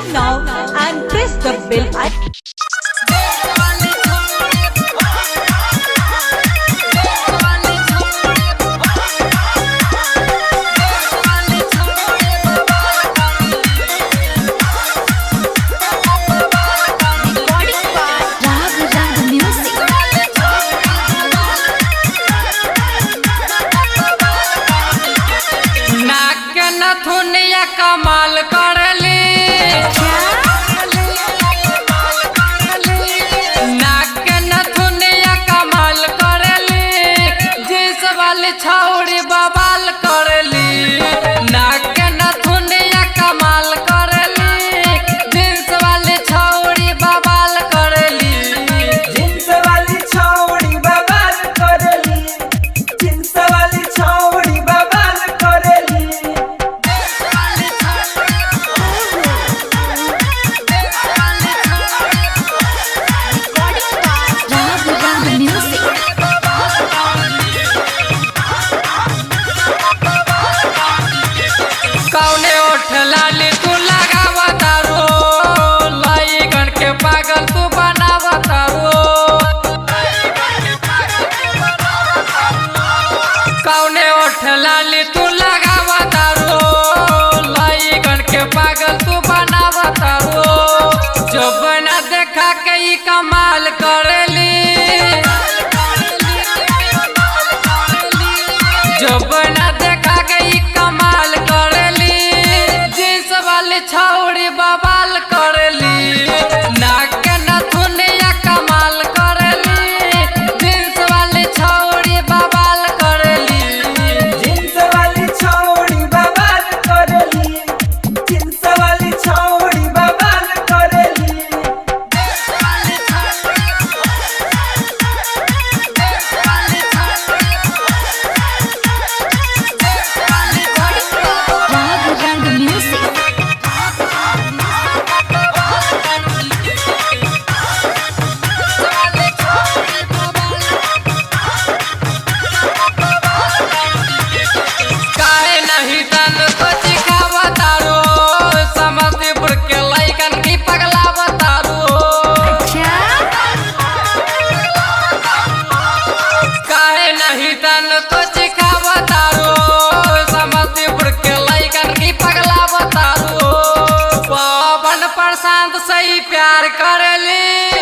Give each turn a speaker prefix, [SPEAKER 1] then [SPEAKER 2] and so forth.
[SPEAKER 1] Subscribe now and press the bell icon.
[SPEAKER 2] नथुनिया कमाल करली नाक नथुनिया कमाल करली जिस वाली छौड़ी बवाल करली नाक नथुनिया कमाल करली जिस वाली छौड़ी बवाल करली
[SPEAKER 3] जिन्स वाली छौड़ी बवाल करली जिन्स वाली छौड़ी बवाल करली
[SPEAKER 2] कौने ओठ लाली तू लगावतारो लइकन के पागल तू बनावतारो कौने ओठ लाली तू लगावतारो लइकन के पागल तू बनावतारो जो बना देखा के ई कमाल करेली जो बना देखा के ई कमाल करेली जिस वाली छौड़ी बवाल करेली नाक नथुनिया कमाल करेली जिस वाली छौड़ी बवाल करेली
[SPEAKER 3] जिन्स वाली छौड़ी बवाल करली जिन्स वाली छौड़ी बवाल करली
[SPEAKER 2] काहे नहीं तन को चिखावतारो समस्तीपुर के लइकन की पगलावतारो काहे नहीं तन को चिखावतारो समस्तीपुर के लइकन की पगलावतारो पवन प्रशांत सही प्यार करेली